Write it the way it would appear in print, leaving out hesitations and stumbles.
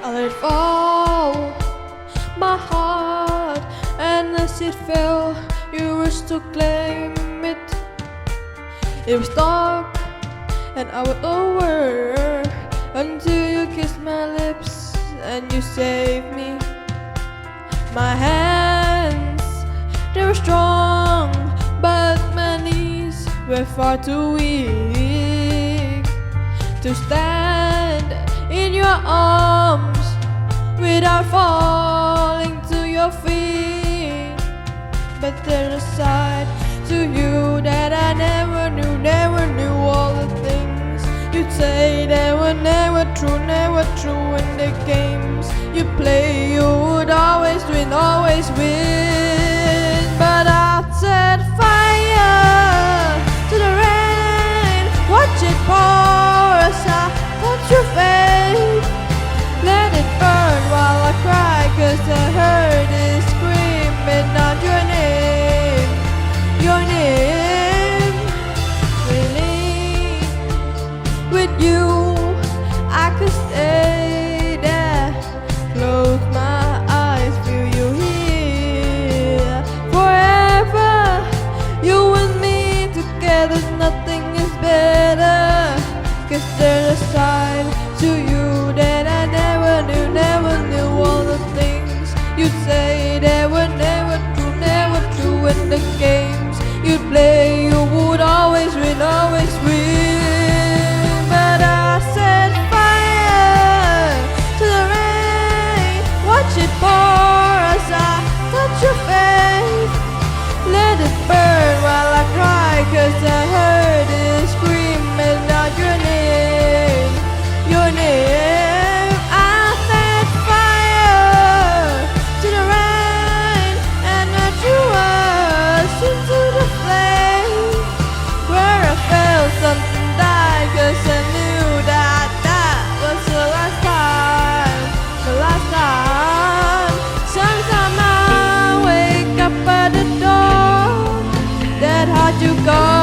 I let it fall, my heart, and as it fell, you rushed to claim it. It was dark, and I was over until you kissed my lips and you saved me. My hands, they were strong, but my knees were far too weak to stand in your arms without falling to your feet. But there's a side to you that I never knew all the things you'd say that were never true. In the games you play, you would always win. But I set fire to the rain, watch it pour as I touch your face. Let it burn while I cry, 'cause I heard it screaming out your name. Really, with you I could stay there, close my eyes, feel you here forever. You and me together, nothing is better. 'Cause there's a side to you that I never knew all the things you'd say that were never true. In the games you'd play, you would always win. But I set fire to the rain, watch it pour as I touch your face. Let it burn while I cry, 'cause I heard it screaming out your name. I set fire to the rain and I threw us into the flame where I felt something die, 'cause I knew that was the last time. Sometimes I wake up at the door, that heart you got